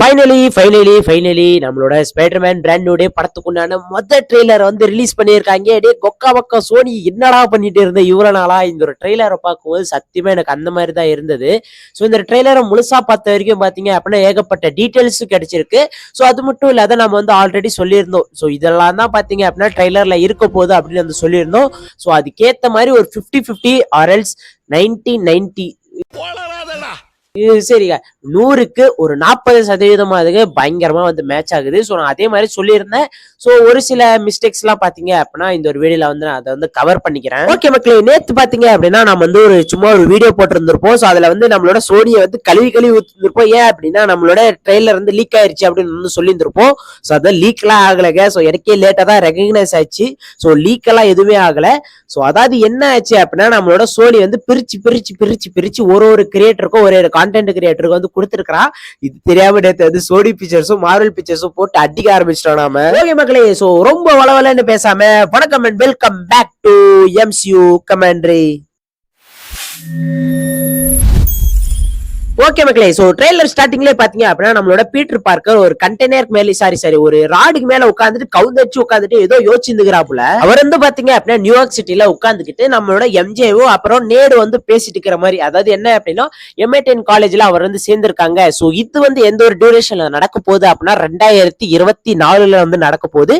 Finally நம்மளோட Spiderman brand new படத்துக்குண்டான trailer வந்து release பண்ணியிருக்காங்க. டே கொக்கா பக்கா சோனி என்னடா பண்ணிட்டு இருந்த இவ்வளவு நாளா? இந்த ஒரு ட்ரெய்லரை பார்க்கும்போது சத்தியமா எனக்கு அந்த மாதிரி தான் இருந்தது. ஸோ இந்த ட்ரெய்லரை முழுசா பார்த்த வரைக்கும் பாத்தீங்க அப்படின்னா ஏகப்பட்ட டீடைல்ஸ் கிடைச்சிருக்கு. ஸோ அது மட்டும் இல்லாத நம்ம வந்து ஆல்ரெடி சொல்லியிருந்தோம். ஸோ இதெல்லாம் தான் பாத்தீங்க அப்படின்னா ட்ரெய்லர்ல இருக்க போகுது அப்படின்னு வந்து சொல்லியிருந்தோம். ஸோ அதுக்கேத்த மாதிரி ஒரு 50-50 ஆர்எல்ஸ் 90-90 சரிங்க 100க்கு ஒரு 40% பயங்கரமா வந்து மேட்ச் ஆகுது. ஸோ நான் அதே மாதிரி சொல்லியிருந்தேன். ஸோ ஒரு சில மிஸ்டேக்ஸ் எல்லாம் பாத்தீங்க அப்படின்னா இந்த ஒரு வீடியோல வந்து நான் அதை வந்து கவர் பண்ணிக்கிறேன். ஓகே மக்களே, நேத்து பாத்தீங்க அப்படின்னா நம்ம வந்து சும்மா ஒரு வீடியோ போட்டிருந்திருப்போம். ஸோ அதுல வந்து நம்மளோட சோனியை வந்து கழுவி ஊத்திருப்போம். ஏன் அப்படின்னா நம்மளோட ட்ரெய்லர் வந்து லீக் ஆயிருச்சு அப்படின்னு வந்து சொல்லியிருந்திருப்போம். ஸோ அதான் லீக் எல்லாம் ஆகலைங்க. ஸோ எனக்கே லேட்டா தான் ரெகக்னைஸ் ஆச்சு. ஸோ லீக் எல்லாம் எதுவுமே ஆகல. ஸோ அதாவது என்ன ஆச்சு அப்படின்னா நம்மளோட சோனி வந்து பிரிச்சு ஒரு கிரியேட்டருக்கும் ஒரு கான்டென்ட் கிரியேட்டருக்கு வந்து கொடுத்துருக்கா. இது தெரியாம நேத்து வந்து சோனி பிக்சர்ஸும் மார்வல் பிக்சர்ஸும் போட்டு அடிக்க ஆரம்பிச்சிட்டோம் நாம. ஓகே மக்களே, சோ ரொம்ப வளவலன்னு பேசாம வணக்கம் and welcome back to MCU commentary. Okay மக்களே, சோ ட்ரெய்லர் ஸ்டார்டிங்லேயே பாத்தீங்க அப்படின்னா நம்மளோட பீட்டர் பார்க்கர் ஒரு கண்டெய்னர் மேல சாரி ஒரு ராடுக்கு மேல உட்காந்துட்டு கவுந்தடிச்சு உட்காந்துட்டு ஏதோ யோசிச்சுக்கிறாப்புல. அவர் வந்து பாத்தீங்க அப்படின்னா நியூயார்க் சிட்டில உட்காந்துக்கிட்டு நம்மளோட MJவும் அப்புறம் நேடு வந்து பேசிட்டு இருக்கிற மாதிரி. அதாவது என்ன அப்படின்னா MIT காலேஜ்ல அவர் வந்து சேர்ந்திருக்காங்க. சோ இது வந்து எந்த ஒரு டியூரேஷன்ல நடக்க போகுது அப்படின்னா 2024 வந்து நடக்க போகுது.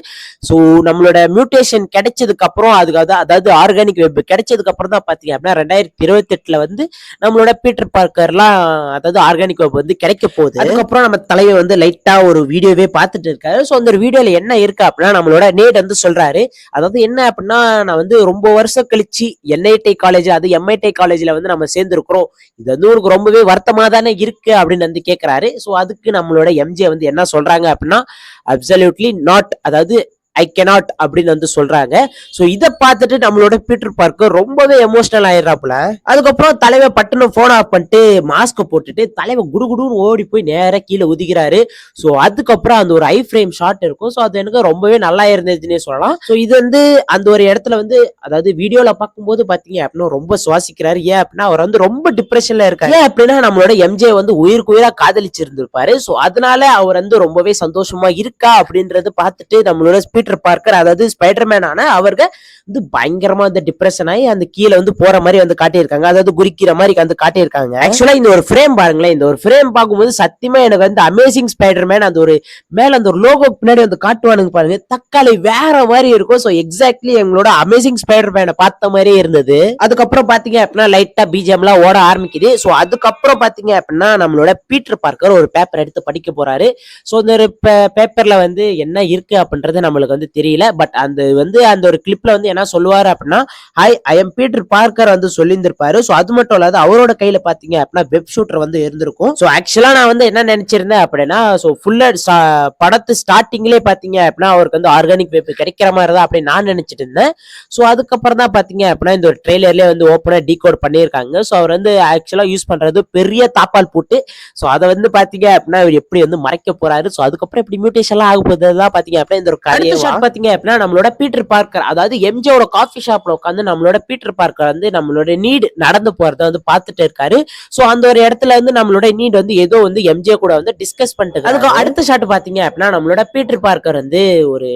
சோ நம்மளோட மியூட்டேஷன் கிடைச்சதுக்கு அப்புறம் அதாவது ஆர்கானிக் வெப் கிடைச்சதுக்கு அப்புறம் தான் பாத்தீங்க அப்படின்னா 2028 வந்து நம்மளோட பீட்டர் பார்க்கர்லாம் அதாவது ஆர்கானிக் வெப் வந்து கிடைக்க போகுது. அதுக்கப்புறம் நம்ம தலைவர் வந்து லைட்டா ஒரு வீடியோவே பார்த்துட்டு இருக்காரு. ஸோ அந்த வீடியோல என்ன இருக்கு அப்படின்னா நம்மளோட நேட் வந்து சொல்றாரு. அதாவது என்ன அப்படின்னா நான் வந்து ரொம்ப வருஷம் கழிச்சு NIT காலேஜ் அது MIT காலேஜ்ல வந்து நம்ம சேர்ந்துருக்கிறோம். இது வந்து ஒரு ரொம்பவே வருத்தமா தானே இருக்கு அப்படின்னு வந்து கேட்கிறாரு. ஸோ அதுக்கு நம்மளோட MJ வந்து என்ன சொல்றாங்க அப்படின்னா அப்சல்யூட்லி நாட், அதாவது ஐ கேனாட் அப்படின்னு வந்து சொல்றாங்க. சோ இதை பார்த்துட்டு நம்மளோட பீட்டர் பார்க்கர் ரொம்பவே எமோஷனல் ஆயிடுறாப்புல. அதுக்கப்புறம் தலைவர் பட்டுன்னு போன் ஆஃப் பண்ணிட்டு மாஸ்க் போட்டுட்டு தலைவர் குடுகுடுன்னு ஓடி போய் நேர கீழே உதிக்கிறாரு. சோ அதுக்கப்புறம் அந்த ஒரு ஐ ஃப்ரேம் ஷாட் இருக்கும். சோ அது எனக்கு ரொம்பவே நல்லா இருந்துச்சுன்னே சொல்லலாம். சோ இது வந்து அந்த ஒரு இடத்துல வந்து அதாவது வீடியோல பார்க்கும்போது பாத்தீங்க அப்படின்னா ரொம்ப சுவாசிக்கிறாரு. ஏன் அப்படின்னா அவர் வந்து ரொம்ப டிப்ரெஷன்ல இருக்காரு. ஏன் அப்படின்னா நம்மளோட MJ வந்து உயிரா காதலிச்சிருந்திருப்பாரு. சோ அதனால அவர் வந்து ரொம்பவே சந்தோஷமா இருக்கா அப்படின்றது பார்த்துட்டு நம்மளோட பீட்டர் பார்க்கர் அதாவது ஸ்பைடர்மேன் ஆன அவர்கள் வந்து பயங்கரமா வந்து டிப்ரெஷன் ஆகி அந்த கீழே வந்து போற மாதிரி வந்து காட்டியிருக்காங்க. அதாவது குறிக்கிற மாதிரி வந்து காட்டியிருக்காங்க. ஆக்சுவலா இந்த ஒரு ஃப்ரேம் பாருங்களேன். இந்த ஒரு ஃப்ரேம் பார்க்கும்போது சத்தியமா எனக்கு வந்து அமேசிங் ஸ்பைடர்மேன் அந்த ஒரு மேல அந்த ஒரு லோகோ பின்னாடி வந்து காட்டுவானுங்க பாருங்க, தக்காளி வேற மாதிரி இருக்கும். சோ எக்ஸாக்ட்லி எங்களோட அமேசிங் ஸ்பைடர்மேனை பார்த்த மாதிரியே இருந்தது. அதுக்கப்புறம் பாத்தீங்க அப்படின்னா லைட்டா BGM எல்லாம் ஓட ஆரம்பிக்குது. சோ அதுக்கப்புறம் பாத்தீங்க அப்படின்னா நம்மளோட பீட்டர் பார்க்கர் ஒரு பேப்பர் எடுத்து படிக்க போறாரு. சோ இந்த பேப்பர்ல வந்து என்ன இருக்கு அப்படின்றது நம்மளுக்கு வந்து தெரியல. பட் அந்த ஒரு கிளிப்ல வந்து என்ன சொல்லுவாரு அப்படின்னா ஐ எம் பீட்டர் பார்க்கர் வந்து சொல்லியிருந்திருப்பாரு. சோ அது மட்டும் இல்லாத அவரோட கையில பாத்தீங்க அப்படின்னா வெப் ஷூட்டர் வந்து இருந்திருக்கும். சோ ஆக்சுவலா நான் வந்து என்ன நினைச்சிருந்தேன் அப்படின்னா சோ ஃபுல்லா படத்து ஸ்டார்டிங்லேயே பாத்தீங்க அப்படின்னா அவருக்கு வந்து ஆர்கானிக் வெப் கிடைக்கிற மாதிரி தான் அப்படின்னு நான் நினைச்சிட்டு இருந்தேன். சோ அதுக்கப்புறம் தான் பாத்தீங்க அப்படின்னா இந்த ஒரு ட்ரெய்லர்லயே வந்து ஓப்பனா டீகோட் பண்ணியிருக்காங்க. சோ அவர் வந்து ஆக்சுவலா யூஸ் பண்றது பெரிய தாப்பால் போட்டு சோ அதை வந்து பாத்தீங்க அப்படின்னா அவர் எப்படி வந்து மறைக்க போறாரு. சோ அதுக்கப்புறம் எப்படி மியூட்டேஷன் எல்லாம் ஆக போகுதுதான் பாத்தீங்க அப்படின்னா இந்த ஒரு கதையை பாத்தீங்க அப்படின்னா நம்மளோட பீட்டர் பார்க்கர் அதாவது MJோட காஃபி ஷாப்ல உட்காந்து நம்மளோட பீட்டர் பார்க்கர் வந்து நம்மளோட நீட் நடந்து போறத வந்து பாத்துட்டு இருக்காரு. சோ அந்த ஒரு இடத்துல வந்து நம்மளோட நீட் வந்து ஏதோ வந்து MJ கூட வந்து டிஸ்கஸ் பண்ணிட்டு அதுக்கு அடுத்த ஷாட் பாத்தீங்க அப்படின்னா நம்மளோட பீட்டர் பார்க்கர் வந்து ஒரு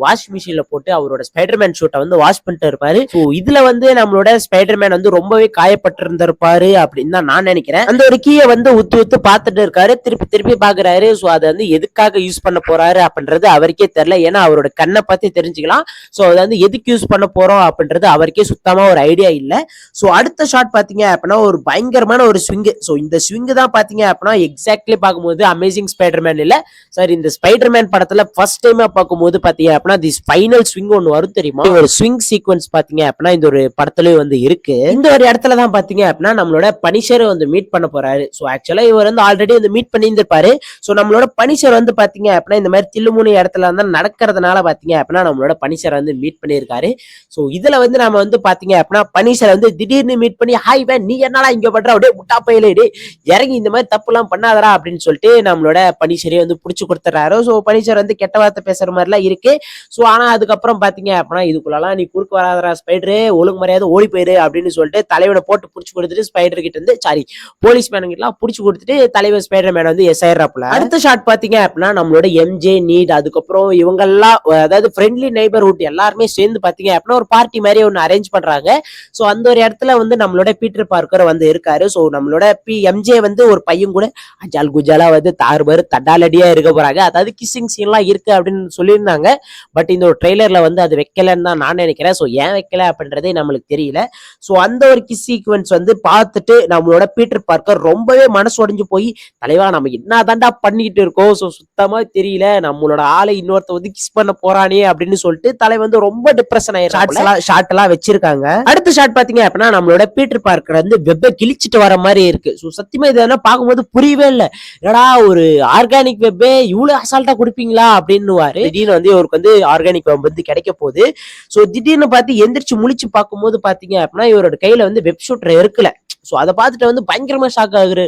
வாஷ் மிஷின்ல போட்டு அவரோட ஸ்பைடர்மேன் ஷூட்டை வந்து வாஷ் பண்ணிட்டு இருப்பாரு. சோ இதுல வந்து நம்மளோட ஸ்பைடர்மேன் வந்து ரொம்பவே காயப்பட்டு இருந்திருப்பாரு அப்படின்னு தான் நான் நினைக்கிறேன். அந்த ஒரு கீயை வந்து உத்து பார்த்துட்டு இருக்காரு, திருப்பி பாக்குறாரு. சோ அதை வந்து எதுக்காக யூஸ் பண்ண போறாரு அப்படின்றது அவருக்கே தெரியல. ஏன்னா அவரோட கண்ணை பத்தி தெரிஞ்சுக்கலாம். சோ அது வந்து எதுக்கு யூஸ் பண்ண போறோம் அப்படின்றது அவருக்கே சுத்தமா ஒரு ஐடியா இல்ல. சோ அடுத்த ஷாட் பாத்தீங்க அப்படின்னா ஒரு பயங்கரமான ஒரு ஸ்விங். சோ இந்த ஸ்விங் தான் பாத்தீங்க அப்படின்னா எக்ஸாக்ட்லி பார்க்கும்போது அமேசிங் ஸ்பைடர்மேன் இல்ல சார் இந்த ஸ்பைடர்மேன் படத்துல ஃபர்ஸ்ட் டைமா பார்க்கும்போது பாத்தீங்க அப்படின்னா தி ஃபைனல் ஸ்விங் ஒன்னு வரும் தெரியுமா. ஒரு ஸ்விங் சீக்வன்ஸ் பாத்தீங்க அப்படின்னா இந்த ஒரு படத்துலயும் வந்து இருக்கு. இந்த ஒரு இடத்துல தான் பாத்தீங்க அப்படின்னா நம்மளோட பனிஷர் வந்து மீட் பண்ண போறாரு. சோ ஆக்சுவலா இவர் வந்து ஆல்ரெடி வந்து மீட் பண்ணி இருந்திருப்பாரு. சோ நம்மளோட பனிஷர் வந்து பாத்தீங்க அப்படின்னா இந்த மாதிரி தில்லுமுனி இடத்துல வந்து நடக்கிறதுனால பாத்தீங்க அப்படின்னா நம்மளோட பனிஷரை வந்து மீட் பண்ணியிருக்காரு. சோ இதுல வந்து நம்ம வந்து பாத்தீங்க அப்படின்னா பனிஷரை வந்து திடீர்னு மீட் பண்ணி ஹாய் மேன் நீ என்னடா இங்க பண்ற அப்படியே முட்டா பையில இறங்கி இந்த மாதிரி தப்பு எல்லாம் பண்ணாதரா அப்படின்னு சொல்லிட்டு நம்மளோட பனிஷரை வந்து புடிச்சு கொடுத்துறாரு. சோ பனிஷர் வந்து கெட்ட வார்த்தை பேசுற மாதிரி எல்லாம் இருக்கு. சோ ஆனா அதுக்கப்புறம் பாத்தீங்க அப்படின்னா இதுக்குள்ளலாம் நீ குறுக்கு வராதரா ஸ்பைடரு ஒழுங்கு மரியாதை ஓடி போயிரு அப்படின்னு சொல்லிட்டு தலைவனை போட்டு புடிச்சு கொடுத்துட்டு ஸ்பைடர் கிட்ட இருந்து சாரி போலீஸ் மேன் கிட்ட புடிச்சு கொடுத்துட்டு தலைவர் ஸ்பைடர் மேன் வந்து எஸ் ஆயிடுறாப்புல. அடுத்த ஷாட் பாத்தீங்க அப்படின்னா நம்மளோட எம்ஜே நீட் அதுக்கப்புறம் இவங்க எல்லாம் அதாவது ஃப்ரெண்ட்லி நெய்பர்ஹுட் எல்லாருமே சேர்ந்து பாத்தீங்க அப்படின்னா ஒரு பார்ட்டி மாதிரி ஒன்னு அரேஞ்ச் பண்றாங்க. சோ அந்த ஒரு இடத்துல வந்து நம்மளோட பீட்டர் பார்க்கர் வந்து இருக்காரு. சோ நம்மளோட எம்ஜே வந்து ஒரு பையன் கூட அஜால் குஜாலா வந்து தாறுபாறு தடாலடியா இருக்க போறாங்க. அதாவது கிசிங் சீன் எல்லாம் இருக்கு அப்படின்னு சொல்லியிருந்தாங்க. பட் இந்த ஒரு ட்ரெய்லர்ல வந்து அது வைக்கலன்னு தான் நான் நினைக்கிறேன். சோ ஏன் வைக்கல அப்படின்றதே நம்மளுக்கு தெரியல. சோ அந்த ஒரு கிஸ் சீக்வன்ஸ் வந்து பார்த்துட்டு நம்மளோட பீட்டர் பார்க்கர் ரொம்பவே மனசு உடைஞ்சு போய் தலைவா நம்ம என்ன தாண்டா பண்ணிக்கிட்டு இருக்கோம். சோ சுத்தமா தெரியல நம்மளோட ஆளை இன்னொருத்த வந்து கிஸ் பண்ண போறானே அப்படின்னு சொல்லிட்டு தலை வந்து ரொம்ப டிப்ரெஷன் ஆயிடுறாங்க. ஷாட் எல்லாம் வச்சிருக்காங்க. அடுத்த ஷாட் பாத்தீங்க அப்படின்னா நம்மளோட பீட்டர் பார்க்கர் வந்து வெப்ப கிழிச்சிட்டு வர மாதிரி இருக்கு. சோ சத்தியமா இதெல்லாம் பார்க்கும்போது புரியவே இல்லை. என்னடா ஒரு ஆர்கானிக் வெப்பே இவ்வளவு அசால்ட்டா குடுப்பீங்களா அப்படின்னுவாரு. திடீர்னு வந்து இவருக்கு வந்து ஆர்கானிக் வெப் வந்து கிடைக்க போகுது. சோ திடீர்னு பார்த்து எந்திரிச்சு முழிச்சு பார்க்கும்போது பாத்தீங்க அப்படின்னா இவரோட கையில வந்து வெப் ஷூட்டர் இருக்குல்ல. சோ அதை பார்த்துட்டு வந்து பயங்கரமா ஷாக் ஆகுது.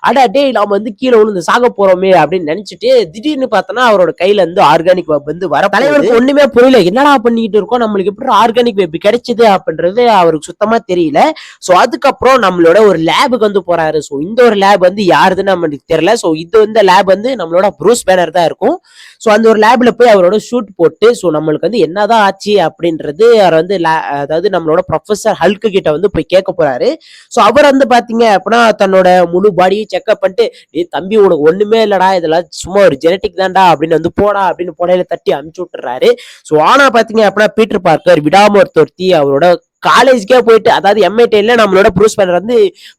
அடா டே நாம வந்து கீழே விழுந்து சாக போறோமே அப்படின்னு நினைச்சிட்டு திடீர்னு பார்த்தோன்னா அவரோட கையில இருந்து ஆர்கானிக் வெப் வந்து வர தலைவருக்கு ஒண்ணுமே புரியல. என்னடா பண்ணிட்டு இருக்கோம் நம்மளுக்கு எப்படி ஆர்கானிக் வெப் கிடைச்சது அப்படின்றது அவருக்கு சுத்தமா தெரியல. சோ அதுக்கப்புறம் நம்மளோட ஒரு லேபுக்கு வந்து போறாரு. சோ இந்த ஒரு லேப் வந்து யாருதுன்னு நம்மளுக்கு தெரியல. சோ இது வந்து லேப் வந்து நம்மளோட ப்ரூஸ் பேனர் தான் இருக்கும். சோ அந்த ஒரு லேப்ல போய் அவரோட ஷூட் போட்டு சோ நம்மளுக்கு வந்து என்னதான் ஆச்சு அப்படின்றது அவர் வந்து அதாவது நம்மளோட ப்ரொஃபசர் ஹல்க் கிட்ட வந்து போய் கேட்க போறாரு. சோ அவர் வந்து பாத்தீங்க அப்படின்னா தன்னோட முழு பாடியை செக்அப் பண்ணிட்டு தம்பி உனக்கு ஒண்ணுமே இல்லடா இதெல்லாம் சும்மா ஒரு ஜெனட்டிக் தான்டா அப்படின்னு வந்து போடா அப்படின்னு புடையில தட்டி அமுச்சு விட்டுறாரு. சோ ஆனா பாத்தீங்க அப்படின்னா பீட்டர் பார்க்கர் விடாம ஒருத்தொருத்தி அவரோட காலேஜ்க்கே போயிட்டு அதாவது எம்ஐடில நம்மளோட ப்ரூஸ் பேனர் வந்து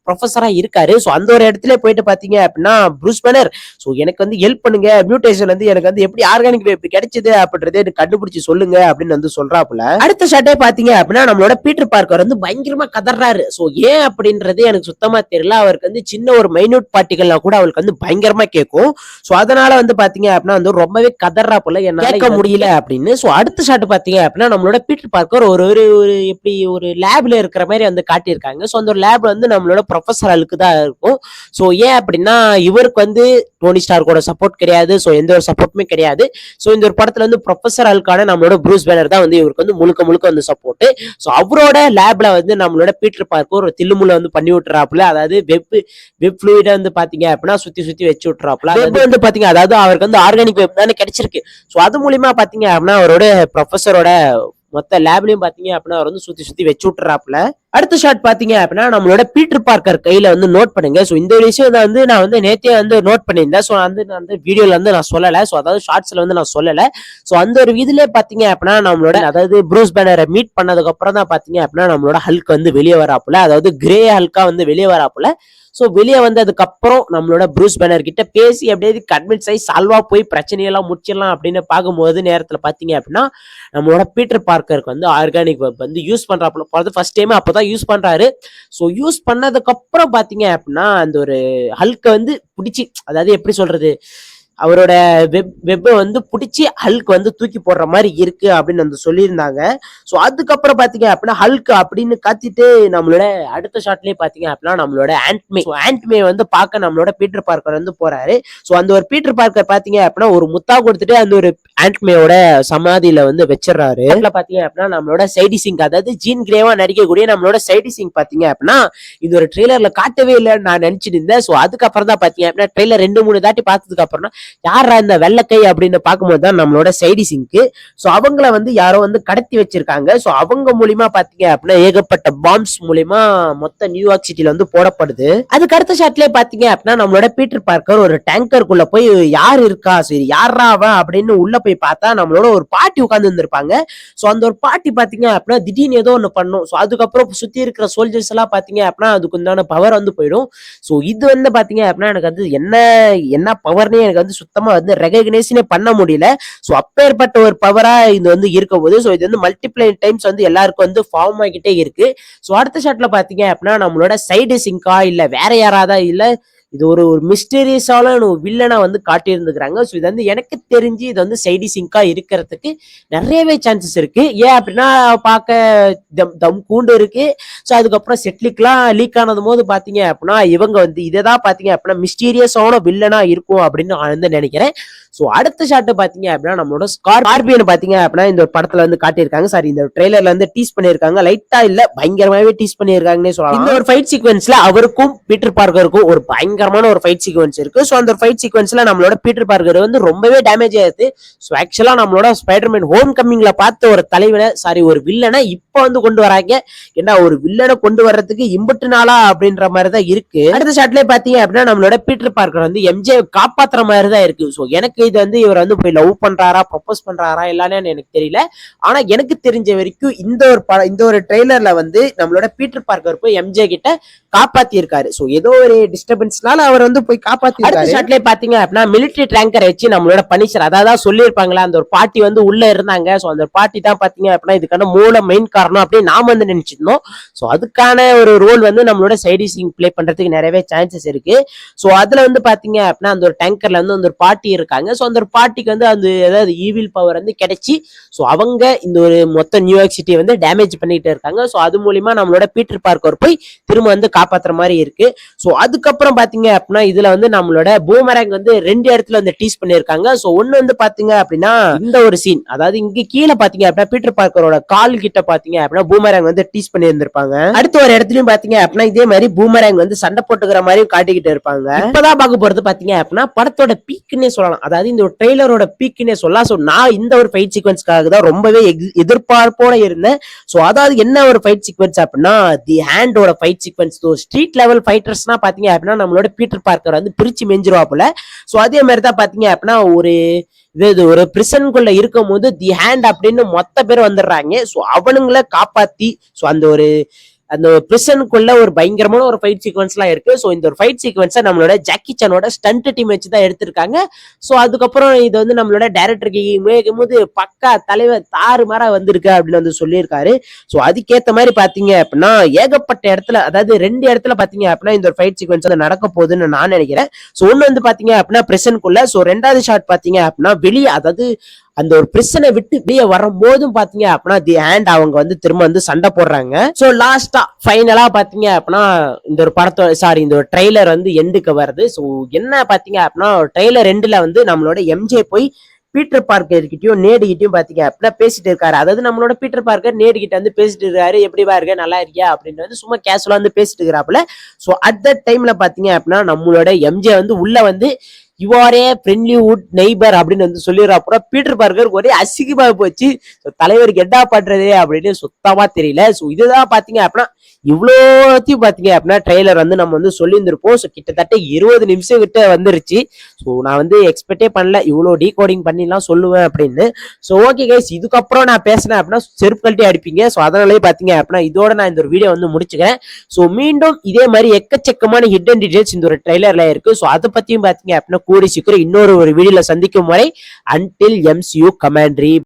ப்ரொஃபஸரா இருக்காரு. சோ அந்த ஒரு இடத்துல போயிட்டு பாத்தீங்க அப்படின்னா ப்ரூஸ் பேனர் சோ எனக்கு வந்து ஹெல்ப் பண்ணுங்க மியூட்டேஷன் வந்து எனக்கு வந்து எப்படி ஆர்கானிக் எப்படி கிடைச்சது அப்படின்றத எனக்கு கண்டுபிடிச்சு சொல்லுங்க அப்படின்னு வந்து சொல்றாப்புல. அடுத்த ஷாட்டே பாத்தீங்க அப்படின்னா நம்மளோட பீட்டர் பார்க்கர் வந்து பயங்கரமா கதறாரு. சோ ஏன் அப்படின்றது எனக்கு சுத்தமா தெரியல. அவருக்கு வந்து சின்ன ஒரு மைன்யூட் பார்ட்டிகள்ல கூட அவருக்கு வந்து பயங்கரமா கேட்கும். சோ அதனால வந்து பாத்தீங்க அப்படின்னா வந்து ரொம்பவே கதறாப்புல என்ன கேட்க முடியல அப்படின்னு. சோ அடுத்த ஷாட் பாத்தீங்க அப்படின்னா நம்மளோட பீட்டர் பார்க்கர் ஒரு எப்படி ஒரு லேப்ல இருக்கிற மாதிரி வந்து காட்டியிருக்காங்க. சோ அந்த ஒரு லேப் வந்து நம்மளோட ப்ரொஃபசர் ஹல்க் தான் இருக்கும். சோ ஏன் அப்படின்னா இவருக்கு வந்து டோனி ஸ்டார்க்கோட சப்போர்ட் கிடையாது. சோ எந்த ஒரு சப்போர்ட்டுமே கிடையாது. சோ இந்த ஒரு படத்துல வந்து ப்ரொஃபசர் ஹல்கான நம்மளோட ப்ரூஸ் பேனர் தான் வந்து இவருக்கு வந்து முழுக்க முழுக்க வந்து சப்போர்ட். சோ அவரோட லேப்ல வந்து நம்மளோட பீட்டர் பார்க்கர் ஒரு தில்லுமுள்ள வந்து பண்ணி விட்டுறாப்புல. அதாவது வெப் ஃப்ளூயிட வந்து பாத்தீங்க அப்படின்னா சுத்தி சுத்தி வச்சு விட்டுறாப்புல. வெப் வந்து பாத்தீங்க அதாவது அவருக்கு வந்து ஆர்கானிக் வெப் தானே கிடைச்சிருக்கு. சோ அது மூலியமா பாத்தீங்க அப்படின்னா அவரோட ப்ரொஃபசரோட மொத்த லேப்லயும் பாத்தீங்க அப்படின்னா அவர் வந்து சுத்தி சுத்தி வச்சு விட்டுறாப்புல. அடுத்த ஷாட் பாத்தீங்க அப்படின்னா நம்மளோட பீட்டர் பார்க்கர் கையில வந்து நோட் பண்ணுங்க. சோ இந்த விஷயம் வந்து நான் வந்து நேத்தே வந்து நோட் பண்ணியிருந்தேன். சோ அந்த வீடியோல வந்து நான் சொல்லல. சோ அதாவது ஷார்ட்ஸ்ல வந்து நான் சொல்லல. சோ அந்த ஒரு இதுல பாத்தீங்க அப்படின்னா நம்மளோட அதாவது ப்ரூஸ் பேனரை மீட் பண்ணதுக்கு அப்புறம் தான் பாத்தீங்க அப்படின்னா நம்மளோட ஹல்க் வந்து வெளியே வராப்புல. அதாவது கிரே ஹல்கா வந்து வெளியே வராப்புல. சோ வெளியே வந்ததுக்கு அப்புறம் நம்மளோட ப்ரூஸ் பேனர் கிட்ட பேசி அப்படியே கன்வின்ஸ் ஆகி சால்வா போய் பிரச்சனையெல்லாம் முடிச்சிடலாம் அப்படின்னு பார்க்கும்போது நேரத்துல பாத்தீங்க அப்படின்னா நம்மளோட பீட்டர் பார்க்கருக்கு வந்து ஆர்கானிக் வெப் வந்து யூஸ் பண்றாப்புல. ஃபர்ஸ்ட் டைம் அப்பதான் யூஸ் பண்றாரு. சோ யூஸ் பண்ணதுக்கு அப்புறம் பாத்தீங்க அப்படின்னா அந்த ஒரு ஹல்க வந்து பிடிச்சி அதாவது எப்படி சொல்றது அவரோட வெப்பை வந்து பிடிச்சி ஹல்க் வந்து தூக்கி போடுற மாதிரி இருக்கு அப்படின்னு வந்து சொல்லியிருந்தாங்க. சோ அதுக்கப்புறம் பாத்தீங்க அப்படின்னா ஹல்க் அப்படின்னு காத்திட்டு நம்மளோட அடுத்த ஷாட்லயே பாத்தீங்க அப்படின்னா நம்மளோட ஆண்ட்மே வந்து பார்க்க நம்மளோட பீட்டர் பார்க்கர் வந்து போறாரு. சோ அந்த ஒரு பீட்டர் பார்க்கர் பாத்தீங்க அப்படின்னா ஒரு முத்தா கொடுத்துட்டு அந்த ஒரு ஆண்ட்மேயோட சமாதியில வந்து வச்சிடறாரு. பாத்தீங்க அப்படின்னா நம்மளோட சைடி சிங் அதாவது ஜீன் கிரேவா நடிக்கக்கூடிய நம்மளோட சைடி சிங் பாத்தீங்க அப்படின்னா இது ஒரு ட்ரெய்லர்ல காட்டவே இல்லைன்னு நான் நினைச்சிட்டு இருந்தேன். சோ அதுக்கப்புறம் தான் பாத்தீங்க அப்படின்னா ட்ரெய்லர் 2-3 தாட்டி பார்த்ததுக்கு அப்புறம் யாரா இந்த வெள்ளக்கை அப்படின்னு பார்க்கும்போது தான் நம்மளோட சைடி சிங்க். சோ அவங்கள வந்து யாரோ வந்து கடத்தி வச்சிருக்காங்க. சோ அவங்க மூலியமா பாத்தீங்க அப்படின்னா ஏகப்பட்ட பாம்ஸ் மூலியமா மொத்த நியூயார்க் சிட்டில வந்து போடப்படுது. அதுக்கு அடுத்த ஷாட்லயே பாத்தீங்க அப்படின்னா நம்மளோட பீட்டர் பார்க்கர் ஒரு டேங்கருக்குள்ள போய் யார் இருக்கா சரி யாரா அவன் அப்படின்னு உள்ள போய் பார்த்தா நம்மளோட ஒரு பாட்டி உட்கார்ந்து இருந்திருப்பாங்க. சோ அந்த ஒரு பாட்டி பாத்தீங்க அப்படின்னா திடீர்னு ஏதோ ஒண்ணு பண்ணும். சோ அதுக்கப்புறம் சுத்தி இருக்கிற சோல்ஜர்ஸ் எல்லாம் பாத்தீங்க அப்படின்னா அதுக்கு உண்டான பவர் வந்து போயிடும். சோ இது வந்து பாத்தீங்க அப்படின்னா எனக்கு வந்து என்ன பவர்னே எனக்கு வந்து சுத்தமா வந்து ரெகக்னைஸே பண்ண முடியல. சோ அப்பேற்பட்ட ஒரு பவரா இது வந்து இருக்க போது. சோ இது வந்து மல்டிப்ளை டைம்ஸ் வந்து எல்லாருக்கும் வந்து ஃபார்ம் ஆகிட்டே இருக்கு. சோ அடுத்த ஷாட்ல பாத்தீங்க அப்படின்னா நம்மளோட சைடு சிங்கா இல்ல வேற யாராதா இல்ல இது ஒரு ஒரு மிஸ்டீரியஸான ஒரு வில்லனா வந்து காட்டியிருந்துக்கிறாங்க. ஸோ இது வந்து எனக்கு தெரிஞ்சு இது வந்து சைடி சிங்கா இருக்கிறதுக்கு நிறையவே சான்சஸ் இருக்கு. ஏன் அப்படின்னா பார்க்க தம் கூண்டு இருக்கு. ஸோ அதுக்கப்புறம் செட்லிக்லாம் லீக் ஆனது போது பாத்தீங்க அப்படின்னா இவங்க வந்து இதைதான் பாத்தீங்க அப்படின்னா மிஸ்டீரியஸான வில்லனா இருக்கும் அப்படின்னு நான் வந்து நினைக்கிறேன். ஸோ அடுத்த ஷாட் பாத்தீங்க அப்படின்னா நம்மளோட ஸ்கார்பியன் பாத்தீங்க அப்படின்னா இந்த படத்துல வந்து காட்டியிருக்காங்க. சாரி, இந்த ட்ரெய்லர்ல வந்து டீஸ் பண்ணியிருக்காங்க. லைட்டா இல்ல பயங்கரமாவே டீஸ் பண்ணியிருக்காங்கன்னே சொல்லலாம். இந்த ஒரு ஃபைட் சீக்வன்ஸ்ல அவருக்கும் பீட்டர் பார்க்கருக்கும் ஒரு பயங்கரமான ஒரு ஃபைட் சீக்வன்ஸ் இருக்கு. ஸோ அந்த ஃபைட் சீக்வன்ஸ்ல நம்மளோட பீட்டர் பார்க்கர் வந்து ரொம்பவே டேமேஜ் ஆயிடுது. ஸோ ஆக்சுவலா நம்மளோட ஸ்பைடர்மேன் ஹோம் கம்மிங்ல பார்த்த ஒரு தலைவனை ஒரு வில்லனை இப்ப வந்து கொண்டு வராங்க. ஏன்னா ஒரு வில்லனை கொண்டு வர்றதுக்கு இம்பட்டு நாளா அப்படின்ற மாதிரி தான் இருக்கு. அடுத்த ஷாட்லயே பாத்தீங்க அப்படின்னா நம்மளோட பீட்டர் பார்க்கர் வந்து எம்ஜே காப்பாத்துற மாதிரி தான் இருக்கு. ஸோ எனக்கு இது வந்து இவர் வந்து போய் லவ் பண்றாரா ப்ரொபோஸ் பண்றாரா எல்லான்னு எனக்கு தெரியல. ஆனா எனக்கு தெரிஞ்ச வரைக்கும் இந்த ஒரு ட்ரெய்லர்ல வந்து நம்மளோட பீட்டர் பார்க்கர் போய் எம்ஜே கிட்ட காப்பாத்தி இருக்காரு. சோ ஏதோ ஒரு டிஸ்டர்பன்ஸ்னால அவர் வந்து போய் காப்பாத்தி. அடுத்த ஷாட்லயே பாத்தீங்க அப்படின்னா மிலிட்டரி டேங்கர் வச்சு நம்மளோட பனிஷர் அதாவது சொல்லியிருப்பாங்களா அந்த ஒரு பார்ட்டி வந்து உள்ள இருந்தாங்க. சோ அந்த பார்ட்டி தான் பாத்தீங்க அப்படின்னா இதுக்கான மெயின் காரணம் அப்படின்னு நாம வந்து நினைச்சிருந்தோம். சோ அதுக்கான ஒரு ரோல் வந்து நம்மளோட சைடி சிங் பிளே பண்றதுக்கு நிறையவே சான்சஸ் இருக்கு. சோ அதுல வந்து பாத்தீங்க அப்படின்னா அந்த ஒரு டேங்கர்ல வந்து அந்த ஒரு பார்ட்டி இருக்காங்க. சோ அந்த ஒரு பார்ட்டிக்கு வந்து அந்த ஏதாவது ஈவில் பவர் வந்து கிடைச்சி சோ அவங்க இந்த ஒரு மொத்த நியூயார்க் சிட்டியை வந்து டேமேஜ் பண்ணிட்டு இருக்காங்க. சோ அது மூலியமா நம்மளோட பீட்டர் பார்க்கர் போய் திரும்ப வந்து காப்பாத்துற மாதிரி இருக்கு. சோ அதுக்கப்புறம் பாத்தீங்க அப்படின்னா இதுல வந்து நம்மளோட பூமரங் வந்து 2 இடத்துல வந்து டீஸ் பண்ணிருக்காங்க. சோ ஒண்ணு வந்து பாத்தீங்க அப்படின்னா இந்த ஒரு சீன் அதாவது இங்க கீழே பாத்தீங்க அப்படின்னா பீட்டர் பார்க்கரோட கால் கிட்ட பாத்தீங்க அப்படின்னா பூமரங் வந்து டீஸ் பண்ணி இருந்திருப்பாங்க. அடுத்த ஒரு இடத்துலயும் பாத்தீங்க அப்படின்னா இதே மாதிரி பூமரங் வந்து சண்டை போட்டுக்கிற மாதிரி காட்டிக்கிட்டு இருப்பாங்க. இப்பதான் பார்க்க போறது பாத்தீங்க அப்படின்னா படத்தோட பீக்னே சொல்லலாம். அதாவது இந்த ஒரு ட்ரெய்லரோட பீக்னே சொல்லலாம். சோ நான் இந்த ஒரு ஃபைட் சீக்வன்ஸ்க்காக தான் ரொம்பவே எதிர்பார்ப்போட இருந்தேன். சோ அதாவது என்ன ஒரு ஃபைட் சீக்வன்ஸ் அப்படின்னா தி ஹேண்டோட ஃபைட் சீக்வன்ஸ். ஸ்ட்ரீட் லெவல் ஃபைட்டர்ஸ்னா பாத்தீங்க அப்படின்னா நம்மளோட பீட்டர் பார்க்கர் வந்து பிரிச்சு மெஞ்சிருவாப்புல. சோ அதே மாதிரி தான் பாத்தீங்க அப்படின்னா ஒரு பிரிசனுக்குள்ள இருக்கும் போது தி ஹேண்ட் அப்படின்னு மொத்த பேர் வந்துடுறாங்க. சோ அவனுங்களை காப்பாத்தி சோ அந்த பிரிசனுக்குள்ள ஒரு பயங்கரமான ஒரு ஃபைட் சீக்வன்ஸ் எல்லாம் இருக்கு. சோ இந்த ஒரு ஃபைட் சீக்வன்ஸை நம்மளோட ஜாக்கி சானோட ஸ்டண்ட் டீம் வச்சு தான் எடுத்திருக்காங்க. சோ அதுக்கப்புறம் இது வந்து நம்மளோட டைரக்டருக்கு போது பக்கா தலைவர் தாறு மாறா வந்திருக்கு அப்படின்னு வந்து சொல்லியிருக்காரு. சோ அதுக்கேத்த மாதிரி பாத்தீங்க அப்படின்னா ஏகப்பட்ட இடத்துல அதாவது 2 இடத்துல பாத்தீங்க அப்படின்னா இந்த ஒரு ஃபைட் சீக்வன்ஸ் வந்து நடக்க போகுதுன்னு நான் நினைக்கிறேன். சோ ஒண்ணு வந்து பாத்தீங்க அப்படின்னா பிரிசனுக்குள்ள. சோ 2வது ஷாட் பாத்தீங்க அப்படின்னா வெளியே அதாவது அந்த ஒரு பிரச்சனை விட்டு வெளியே வரும்போதும் பாத்தீங்க அப்படின்னா தி ஹேண்ட் அவங்க வந்து திரும்ப வந்து சண்டை போடுறாங்க. சோ லாஸ்டா ஃபைனலா பாத்தீங்க அப்படின்னா இந்த ஒரு படத்தோட இந்த ஒரு ட்ரெய்லர் வந்து எண்டுக்கு வருது. சோ என்ன பாத்தீங்க அப்படின்னா ட்ரெய்லர் எண்டுல வந்து நம்மளோட எம்ஜே போய் பீட்டர் பார்க்கர் கிட்டயும் நேடு கிட்டயும் பாத்தீங்க அப்படின்னா பேசிட்டு இருக்காரு. அதாவது நம்மளோட பீட்டர் பார்க்கர் நேடு கிட்ட வந்து பேசிட்டு இருக்காரு. எப்படிவா இருக்க நல்லா இருக்கியா அப்படின்னு வந்து சும்மா கேஷுவலா வந்து பேசிட்டு இருக்கிறாப்புல. சோ அட் தட் டைம்ல பாத்தீங்க அப்படின்னா நம்மளோட எம்ஜே வந்து உள்ள வந்து யுவாரே ஃப்ரெண்ட்லி வுட் நெய்பர் அப்படின்னு வந்து சொல்லிடுறாப்புற பீட்டர் பார்க்கர் ஒரே அசிங்கமா போச்சு. தலைவருக்கு என்ன பண்றது அப்படின்னு சுத்தமா தெரியல. சோ இதுதான் பாத்தீங்க அப்படின்னா இவ்வளோத்தையும் பாத்தீங்க அப்படின்னா ட்ரெய்லர் வந்து நம்ம வந்து சொல்லியிருந்திருப்போம். ஸோ கிட்டத்தட்ட 20 நிமிஷம் கிட்ட வந்துருச்சு. ஸோ நான் வந்து எக்ஸ்பெக்டே பண்ணல இவ்வளோ டீகோடிங் பண்ணிலாம் சொல்லுவேன் அப்படின்னு. ஸோ ஓகே கைஸ், இதுக்கப்புறம் நான் பேசினேன் அப்படின்னா செருப்பு கழட்டி அடிப்பீங்க. ஸோ அதனாலே பாத்தீங்க அப்படின்னா இதோட நான் இந்த ஒரு வீடியோ வந்து முடிச்சுக்கிறேன். ஸோ மீண்டும் இதே மாதிரி எக்கச்சக்கமான ஹிடன் டீடைல்ஸ் இந்த ஒரு ட்ரெய்லர்ல இருக்கு. ஸோ அதை பத்தியும் பாத்தீங்க அப்படின்னா கூடி சீக்கிரம் இன்னொரு வீடியோல சந்திக்கும் வரை அன்டில் எம்சியூ கமாண்ட்ரி.